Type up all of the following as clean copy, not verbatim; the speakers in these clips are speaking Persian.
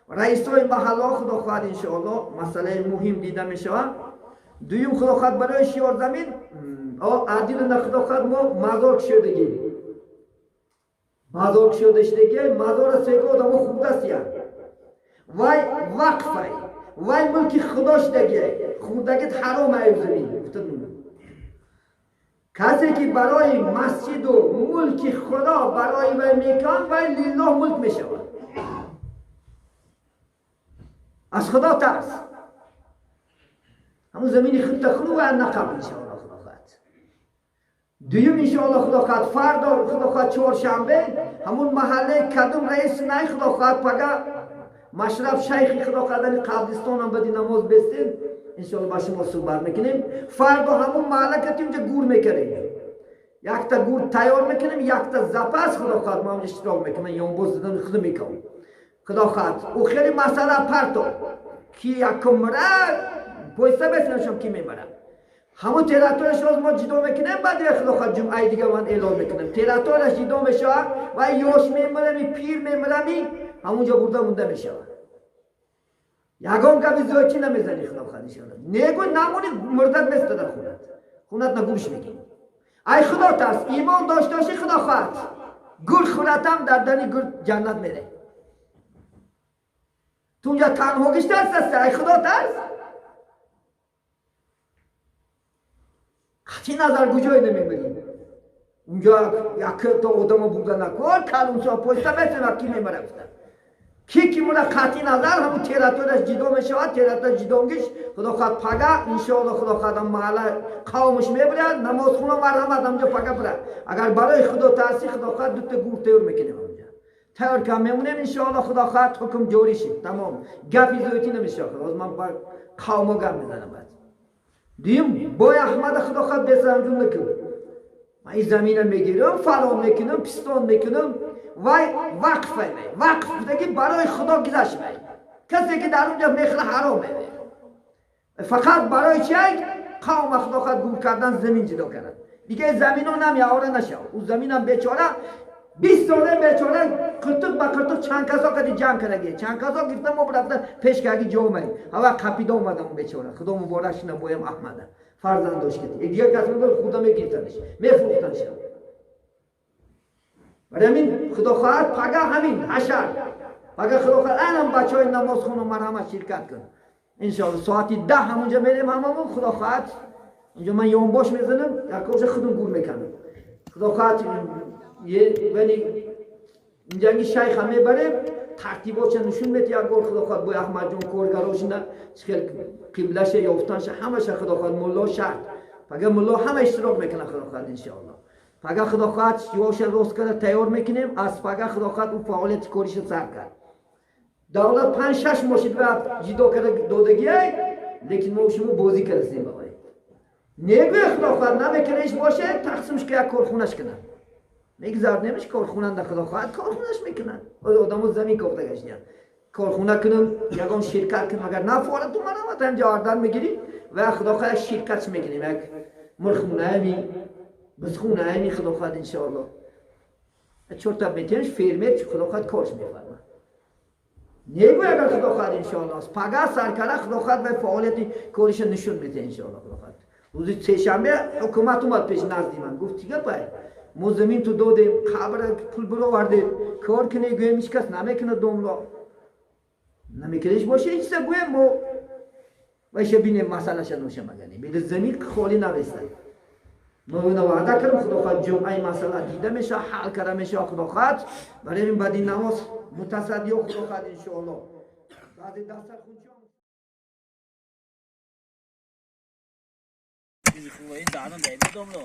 رئیسای محله خداخواد انشاءالله مسئله مهم دیده می شود. دویم خداخواد برای شیار زمین عادل نه خداخواد ما مزار شدگی مزار شدگی مزار سیگو آدم خوب دستیه وای وقفه وای ملک خداش دیگه خودگیت حرام ایو زمین کسی که برای مسجد و ملک خدا برای وی میکن وی لله ملک میشود از خدا ترس همون زمینی خود تخلو و نقب انشاءالله خدا خواهد دویم انشاءالله خدا خواهد فردا خدا خواهد چهارشنبه همون محله کدوم رئیس نای خدا خواهد پگه مشرف شیخی خدا خواهد قبرستان هم بدی نماز بستیم انشاءالله با شما صحبت میکنیم فردا همون محله کتیم که گور میکنیم یک تا گور تیار میکنیم یک تا زپس خدا خواهد ما هم اشتراک میکنم یا باز دادن خدا میکنم خدا خواهد او خیلی مسئله پرتو کی یکم مره پویسته بسنشم کی میبره همون تیراتورش روز ما جدا میکنیم بعد خدا خواهد جمعه دیگه من اعلام میکنم تیراتورش جدا میشه و یوش میمره می پیر میمره می همونجا برده مونده میشه یکم کبی زوچی نمیزنی خدا خواهد انشاءالله نگو نمونی مردد مثل در خونت نگوش میگی ای خدا ترس ایمان داشته باشی خدا خواهد گل خورتم در دنی گل جنت میره تو اونجا تنها گشته هست ای خدا ترس قطعی نظر کجای نمیبریم اونجا یک تا آدم بوده نکن کلون سا پوسته بسیم کی میمره کی مولا قطعی نظر همون تیراتورش جدا میشود تیراتورش جدا میگیش خدا خواهد پگه انشاءالله خدا خواهد محله قومش میبرد نماز خونه مرحمت همونجا پگه برد اگر برای خدا ترسی خدا خواهد دوتا گور تیور میکنیم همونجا تیور کم میمونیم انشاءالله خدا خواهد حکم جوری شد تمام گپی زویتی نمیشه خدا من با قوم گپ میزنم بعد دیم بای احمد خدا خواهد بسرم نکن من این زمین میگیرم فلان میکنم پستان میکنم وای وقف دیگه برای خدا گذشت می کسی که در اونجا میخره حرامه فقط برای چی قوم خدا خواهد گور کردن زمین جدا کردن دیگه زمین ها نمیاره نشه اون زمین هم بیچاره 20 ساله بیچاره قرطق با قرطق چند کسا کدی جمع کرده چند کسا گرفتم و برفتن پیش کردی جامعه هوا قپیده اومدم بیچاره خدا مبارکش نبایم احمد فرزند داشت که دیگه کسی خدا میگیرتنش میفروختنش برای همین خدا خواهد پگه همین حشر پگه خدا خواهد اینم بچه های نماز خون و مرحمت شرکت کن انشاءالله ساعتی 10 همونجا میریم هممون خدا خواهد اینجا من یوم باش میزنم یکوش خودم گور میکنم خدا خواهد ولی اینجا شیخ همه بره ترتیبات نشون میده یک بار خدا خواهد با احمد جون کارگراش نه چخیل قبلش یافتنش همش خدا خواهد مولا شرط پگه مولا همه اشتراک میکنه خدا خواهد انشاءالله پگه خدا خواهد شیواش روز کرده تیار میکنیم از پگه خدا خواهد اون فعالیت کاریش سر کرد دولت 5-6 ماشین و جدا کرده دادگیه لیکن ما شما بازی کردیم بابای نگوی خدا خواهد نمیکنهش باشه تقسیمش که یک کارخونش کنن میگذار نمیشه کارخونه در خدا خواهد کارخونش میکنن آدمو زمین کافته گشتن کارخونه کنم یگان شرکت کنم اگر نفعال تو مرامت اینجا آردن میگیری و خدا خواهد شرکت میکنیم یک ملخونه همی بسخونه همی خدا خواهد انشاءالله چورتا بیتینش فیرمه خدا خواهد کارش میفرمه نگوی اگر خدا خواهد انشاءالله پگه سرکره خدا خواهد و فعالیتی کارش نشون میده انشاءالله خدا خواهد روزی سه‌شنبه حکومت اومد پیش نزدی من گفت دیگه باید ما زمین تو دادیم خبر پول برو وردیم کار کنه گویم هیچ کس نمیکنه دوملا نمیکنهش باشه هیچ سه گویم ما ویشه بینیم مسئله شد نوشه مگنیم بیده زمین خالی نویسته ما وعده کردم خدا خواهد جمعه مسئله دیده میشه حل کرده میشه خدا خواهد برای این بعد این نماز متصدی و خدا خواهد انشاءالله بعد دستر خونچه این دارم دیگه دوملو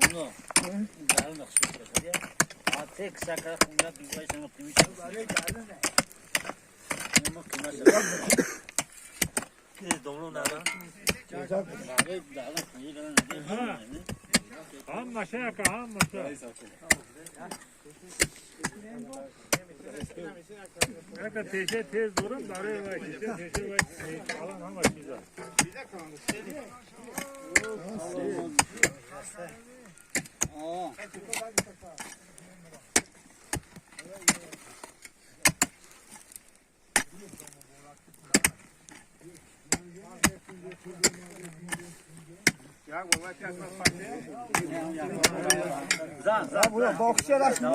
این دارم نقشه کرده tek sakar khunga biwai sama timi bare galan hai mo kima sa ke domlo na na bare galan khunga galan ha ham masha ka ham masha aka teşe tez durum bare var teşe var alan ham açıza Zan. Buna bakışlar açma.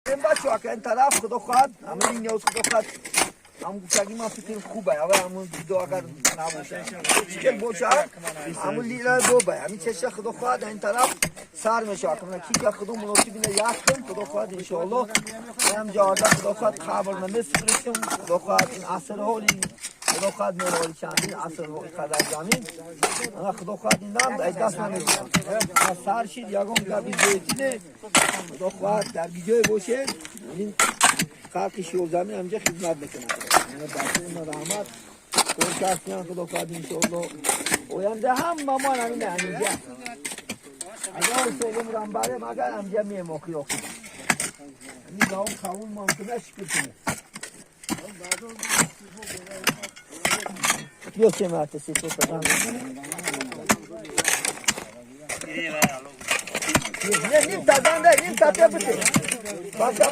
این بچه ها که این طرف خدا خواهد همه این نیاز خدا خواهد همون گوشگی ما فکریم خوبه اول همون دو اگر نباشه چکل باشه همون لیره دو به همین چشه خدا خواهد این طرف سر میشه کنه کی که خدا مناسب اینه یک کن خدا خواهد انشاءالله هم جارده خدا خواهد خبر نمیس فرستیم خدا خواهد این اثر حالی خدا خواهد میرالی چندین اثر حالی خدر زمین انا خدا خواهد این نام ای دست نمیدونم سر شید یکم گبی زیتینه خدا خواهد در بیجای باشه این خلق شیول زمین همجا خدمت بکنه بچه این رحمت کن کسی هم خدا خواهد انشاءالله اوینده هم مامان همینه همینجا اگر سیگم رنباره مگر همجا میم آخی آخی این داون خواهون ممکنه شکر کنه بیا چه مرته سی تو سرم نیم تازنده نیم تازه بده باشم